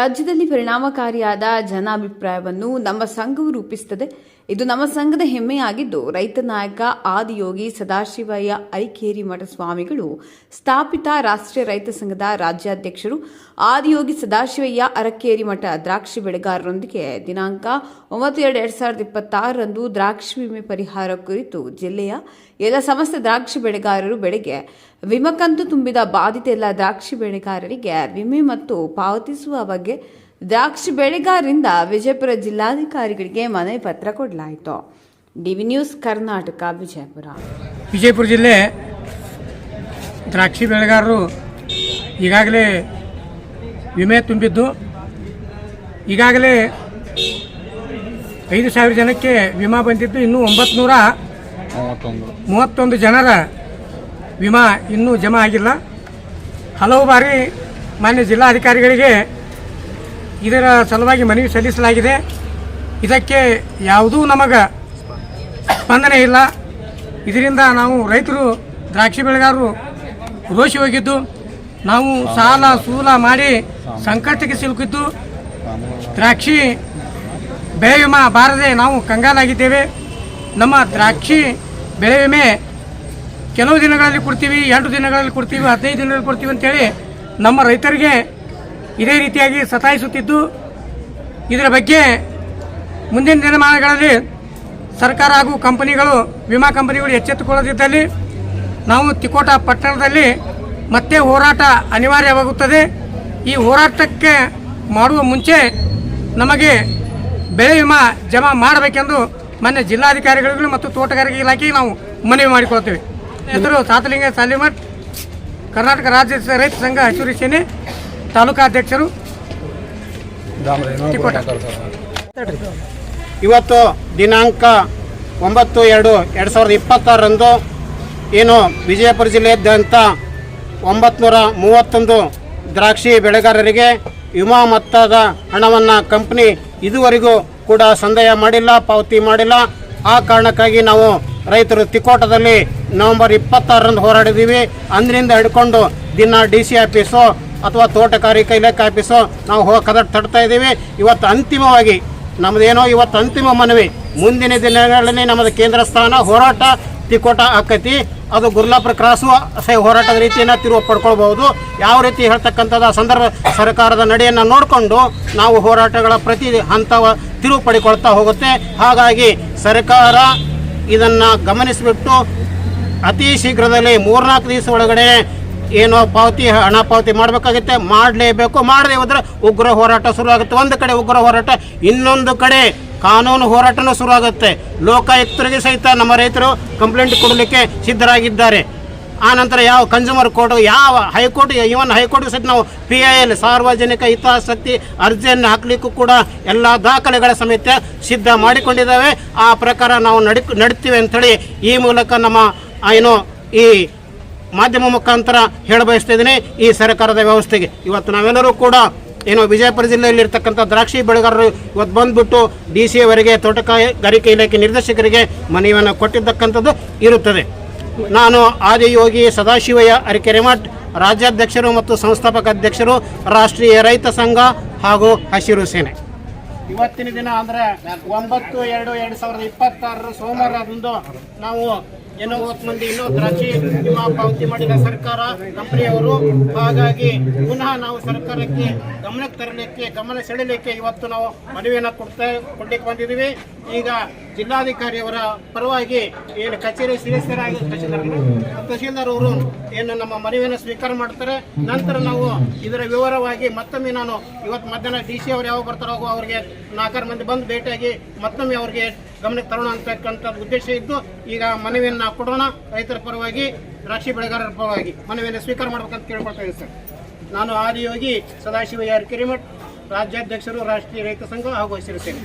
ರಾಜ್ಯದಲ್ಲಿ ಪರಿಣಾಮಕಾರಿಯಾದ ಜನಾಭಿಪ್ರಾಯವನ್ನು ನಮ್ಮ ಸಂಘವು ರೂಪಿಸುತ್ತದೆ. ಇದು ನಮ್ಮ ಸಂಘದ ಹೆಮ್ಮೆಯಾಗಿದ್ದು, ರೈತ ನಾಯಕ ಆದಿಯೋಗಿ ಸದಾಶಿವಯ್ಯ ಅರಕೇರಿ ಮಠ ಸ್ವಾಮಿಗಳು ಸ್ಥಾಪಿತ ರಾಷ್ಟ್ರೀಯ ರೈತ ಸಂಘದ ರಾಜ್ಯಾಧ್ಯಕ್ಷರು ಆದಿಯೋಗಿ ಸದಾಶಿವಯ್ಯ ಅರಕೇರಿ ಮಠ ದ್ರಾಕ್ಷಿ ಬೆಳೆಗಾರರೊಂದಿಗೆ ದಿನಾಂಕ 9/2/2026ರಂದು ದ್ರಾಕ್ಷಿ ವಿಮೆ ಪರಿಹಾರ ಕುರಿತು ಜಿಲ್ಲೆಯ ಎಲ್ಲ ಸಮಸ್ತ ದ್ರಾಕ್ಷಿ ಬೆಳೆಗಾರರು ಬೆಳೆಗೆ ವಿಮಾ ಕಂತು ತುಂಬಿದ ಬಾಧಿತ ಎಲ್ಲ ದ್ರಾಕ್ಷಿ ಬೆಳೆಗಾರರಿಗೆ ವಿಮೆ ಮತ್ತು ಪಾವತಿಸುವ ಬಗ್ಗೆ ದ್ರಾಕ್ಷಿ ಬೆಳೆಗಾರರಿಂದ ವಿಜಯಪುರ ಜಿಲ್ಲಾಧಿಕಾರಿಗಳಿಗೆ ಮನವಿ ಪತ್ರ ಕೊಡಲಾಯಿತು. ಡಿವಿ ನ್ಯೂಸ್ ಕರ್ನಾಟಕ, ವಿಜಯಪುರ ಜಿಲ್ಲೆ ದ್ರಾಕ್ಷಿ ಬೆಳೆಗಾರರು ಈಗಾಗಲೇ ವಿಮೆ ತುಂಬಿದ್ದು, ಈಗಾಗಲೇ 5,000 ಜನಕ್ಕೆ ವಿಮಾ ಬಂದಿದ್ದು, ಇನ್ನೂ 931 ಜನರ ವಿಮಾ ಇನ್ನೂ ಜಮಾ ಆಗಿಲ್ಲ. ಹಲವು ಬಾರಿ ಮಾನ್ಯ ಜಿಲ್ಲಾಧಿಕಾರಿಗಳಿಗೆ ಇದರ ಸಲುವಾಗಿ ಮನವಿ ಸಲ್ಲಿಸಲಾಗಿದೆ. ಇದಕ್ಕೆ ಯಾವುದೂ ನಮಗೆ ಸ್ಪಂದನೆ ಇಲ್ಲ. ಇದರಿಂದ ನಾವು ರೈತರು ದ್ರಾಕ್ಷಿ ಬೆಳೆಗಾರರು ರೋಷಿ ಹೋಗಿದ್ದು, ನಾವು ಸಾಲ ಸೂಲ ಮಾಡಿ ಸಂಕಟಕ್ಕೆ ಸಿಲುಕಿದ್ದು, ದ್ರಾಕ್ಷಿ ಬೆಳೆ ವಿಮಾ ಬಾರದೆ ನಾವು ಕಂಗಾಲಾಗಿದ್ದೇವೆ. ನಮ್ಮ ದ್ರಾಕ್ಷಿ ಬೆಳೆ ವಿಮೆ ಕೆಲವು ದಿನಗಳಲ್ಲಿ ಕೊಡ್ತೀವಿ, 2 ದಿನಗಳಲ್ಲಿ ಕೊಡ್ತೀವಿ, 15 ದಿನಗಳಲ್ಲಿ ಕೊಡ್ತೀವಿ ಅಂತೇಳಿ ನಮ್ಮ ರೈತರಿಗೆ ಇದೇ ರೀತಿಯಾಗಿ ಸತಾಯಿಸುತ್ತಿದ್ದು, ಇದರ ಬಗ್ಗೆ ಮುಂದಿನ ದಿನಮಾನಗಳಲ್ಲಿ ಸರ್ಕಾರ ಹಾಗೂ ಕಂಪನಿಗಳು, ವಿಮಾ ಕಂಪನಿಗಳು ಎಚ್ಚೆತ್ತುಕೊಳ್ಳದಿದ್ದಲ್ಲಿ ನಾವು ತಿಕೋಟ ಪಟ್ಟಣದಲ್ಲಿ ಮತ್ತೆ ಹೋರಾಟ ಅನಿವಾರ್ಯವಾಗುತ್ತದೆ. ಈ ಹೋರಾಟಕ್ಕೆ ಮಾಡುವ ಮುಂಚೆ ನಮಗೆ ಬೆಳೆ ವಿಮಾ ಜಮಾ ಮಾಡಬೇಕೆಂದು ಮಾನ್ಯ ಜಿಲ್ಲಾಧಿಕಾರಿಗಳಿಗೂ ಮತ್ತು ತೋಟಗಾರಿಕೆ ಇಲಾಖೆಗೆ ನಾವು ಮನವಿ ಮಾಡಿಕೊಳ್ತೇವೆ. ಹೆಸರು ಸಾತಲಿಂಗ ಸಾಲಿಮಠ್, ಕರ್ನಾಟಕ ರಾಜ್ಯ ರೈತ ಸಂಘ ಹಸಿರು ಸೇನೆ ತಾಲೂಕಾಧ್ಯಕ್ಷರು, ತಿಕೋಟ. ಇವತ್ತು ದಿನಾಂಕ 9/2/2026ರಂದು ಏನು ವಿಜಯಪುರ ಜಿಲ್ಲೆಯಾದ್ಯಂತ 931 ದ್ರಾಕ್ಷಿ ಬೆಳೆಗಾರರಿಗೆ ವಿಮಾ ಮೊತ್ತದ ಹಣವನ್ನು ಕಂಪನಿ ಇದುವರೆಗೂ ಕೂಡ ಸಂದಾಯ ಮಾಡಿಲ್ಲ, ಪಾವತಿ ಮಾಡಿಲ್ಲ. ಆ ಕಾರಣಕ್ಕಾಗಿ ನಾವು ರೈತರು ತಿಕೋಟದಲ್ಲಿ ನವೆಂಬರ್ 26ರಂದು ಹೋರಾಡಿದ್ದೀವಿ. ಅಂದಿನಿಂದ ಹಿಡ್ಕೊಂಡು ದಿನ DC ಆಫೀಸು ಅಥವಾ ತೋಟಗಾರಿಕೆ ಇಲಾಖೆ ಆಫೀಸು ನಾವು ತಡ್ತಾ ಇದ್ದೀವಿ. ಇವತ್ತು ಅಂತಿಮವಾಗಿ ನಮ್ಮದೇನೋ ಇವತ್ತು ಅಂತಿಮ ಮನವಿ, ಮುಂದಿನ ದಿನಗಳಲ್ಲಿ ನಮ್ಮದು ಕೇಂದ್ರ ಸ್ಥಾನ ಹೋರಾಟ ತಿಕೋಟ ಆಕೈತಿ. ಅದು ಗುರ್ಲಾಪುರ ಕ್ರಾಸು ಹೋರಾಟದ ರೀತಿಯನ್ನು ತಿರುವು ಪಡ್ಕೊಳ್ಬಹುದು. ಯಾವ ರೀತಿ ಹೇಳ್ತಕ್ಕಂಥದ್ದು ಸಂದರ್ಭ ಸರ್ಕಾರದ ನಡೆಯನ್ನು ನೋಡಿಕೊಂಡು ನಾವು ಹೋರಾಟಗಳ ಪ್ರತಿ ಹಂತ ತಿರುವು ಪಡಿಕೊಳ್ತಾ ಹೋಗುತ್ತೆ. ಹಾಗಾಗಿ ಸರ್ಕಾರ ಇದನ್ನು ಗಮನಿಸಿಬಿಟ್ಟು ಅತಿ ಶೀಘ್ರದಲ್ಲಿ 3-4 ದಿವಸ ಒಳಗಡೆ ಏನೋ ಹಣ ಪಾವತಿ ಮಾಡಬೇಕಾಗುತ್ತೆ, ಮಾಡಲೇಬೇಕು. ಮಾಡದೆ ಹೋದರೆ ಉಗ್ರ ಹೋರಾಟ ಶುರುವಾಗುತ್ತೆ. ಒಂದು ಕಡೆ ಉಗ್ರ ಹೋರಾಟ, ಇನ್ನೊಂದು ಕಡೆ ಕಾನೂನು ಹೋರಾಟನೂ ಶುರುವಾಗುತ್ತೆ. ಲೋಕಾಯುಕ್ತರಿಗೆ ಸಹಿತ ನಮ್ಮ ರೈತರು ಕಂಪ್ಲೇಂಟ್ ಕೊಡಲಿಕ್ಕೆ ಸಿದ್ಧರಾಗಿದ್ದಾರೆ. ಆನಂತರ ಯಾವ ಕನ್ಸ್ಯೂಮರ್ ಕೋರ್ಟ್, ಯಾವ ಹೈಕೋರ್ಟ್, ಇವನ್ ಹೈಕೋರ್ಟ್ಗೆ ಸಹಿತ ನಾವು PIL ಸಾರ್ವಜನಿಕ ಹಿತಾಸಕ್ತಿ ಅರ್ಜಿಯನ್ನು ಹಾಕಲಿಕ್ಕೂ ಕೂಡ ಎಲ್ಲ ದಾಖಲೆಗಳ ಸಮೇತ ಸಿದ್ಧ ಮಾಡಿಕೊಂಡಿದ್ದಾವೆ. ಆ ಪ್ರಕಾರ ನಾವು ನಡ್ತೀವಿ ಅಂಥೇಳಿ ಈ ಮೂಲಕ ನಮ್ಮ ಏನು ಈ ಮಾಧ್ಯಮ ಮುಖಾಂತರ ಹೇಳಬಯಸ್ತಾ ಇದ್ದೀನಿ. ಈ ಸರ್ಕಾರದ ವ್ಯವಸ್ಥೆಗೆ ಇವತ್ತು ನಾವೆಲ್ಲರೂ ಕೂಡ ಏನು ವಿಜಯಪುರ ಜಿಲ್ಲೆಯಲ್ಲಿ ಇರ್ತಕ್ಕಂಥ ದ್ರಾಕ್ಷಿ ಬೆಳೆಗಾರರು ಇವತ್ತು ಬಂದುಬಿಟ್ಟು DC ಅವರಿಗೆ, ತೋಟಗಾರಿಕೆ ಇಲಾಖೆ ನಿರ್ದೇಶಕರಿಗೆ ಮನವಿಯನ್ನು ಕೊಟ್ಟಿದ್ದಕ್ಕಂಥದ್ದು ಇರುತ್ತದೆ. ನಾನು ಆದಿಯೋಗಿ ಸದಾಶಿವಯ್ಯ ಅರಕೇರಿ ಮಠ್ ರಾಜ್ಯಾಧ್ಯಕ್ಷರು ಮತ್ತು ಸಂಸ್ಥಾಪಕ ಅಧ್ಯಕ್ಷರು, ರಾಷ್ಟ್ರೀಯ ರೈತ ಸಂಘ ಹಾಗೂ ಹಸಿರು ಸೇನೆ. ಇವತ್ತಿನ ದಿನ ಅಂದರೆ 9/2/2026 ಸೋಮವಾರದಂದು ನಾವು 90 ಮಂದಿ ಇನ್ನೂ ದ್ರಾಕ್ಷಿ ವಿಮಾ ಪಾವತಿ ಮಾಡಿದ ಸರ್ಕಾರ ಕಂಪನಿಯವರು. ಹಾಗಾಗಿ ಪುನಃ ನಾವು ಸರ್ಕಾರಕ್ಕೆ ಗಮನಕ್ಕೆ ತರಲಿಕ್ಕೆ, ಗಮನ ಸೆಳೆಯಲಿಕ್ಕೆ ಇವತ್ತು ನಾವು ಮನವಿಯನ್ನು ಕೊಡ್ಲಿಕ್ಕೆ ಬಂದಿದ್ದೀವಿ. ಈಗ ಜಿಲ್ಲಾಧಿಕಾರಿಯವರ ಪರವಾಗಿ ಏನು ಕಚೇರಿ ಸದಸ್ಯರಾಗಿ ತಹಶೀಲ್ದಾರ್ ಅವರು ಏನು ನಮ್ಮ ಮನವಿಯನ್ನು ಸ್ವೀಕಾರ ಮಾಡ್ತಾರೆ. ನಂತರ ನಾವು ಇದರ ವಿವರವಾಗಿ ಮತ್ತೊಮ್ಮೆ ನಾನು ಇವತ್ತು ಮಧ್ಯಾಹ್ನ DC ಅವರು ಯಾವಾಗ ಬರ್ತಾರೋ ಅವರಿಗೆ 4 ಮಂದಿ ಬಂದು ಭೇಟಿಯಾಗಿ ಮತ್ತೊಮ್ಮೆ ಅವರಿಗೆ ಗಮನಕ್ಕೆ ತರೋಣ ಅಂತಕ್ಕಂಥ ಉದ್ದೇಶ ಇದ್ದು ಈಗ ಮನವಿಯನ್ನು ಕೊಡೋಣ. ರೈತರ ಪರವಾಗಿ, ದ್ರಾಕ್ಷಿ ಬೆಳೆಗಾರರ ಪರವಾಗಿ ಮನವಿಯನ್ನು ಸ್ವೀಕಾರ ಮಾಡಬೇಕಂತ ಕೇಳ್ಕೊಳ್ತಾ ಇದ್ದೀನಿ ಸರ್. ನಾನು ಆದಿಯೋಗಿ ಸದಾಶಿವಯ್ಯ ಅರಕೇರಿ ಮಠ್ ರಾಜ್ಯಾಧ್ಯಕ್ಷರು, ರಾಷ್ಟ್ರೀಯ ರೈತ ಸಂಘ ಹಾಗೂ ಹಸಿರು ಸೇನೆ.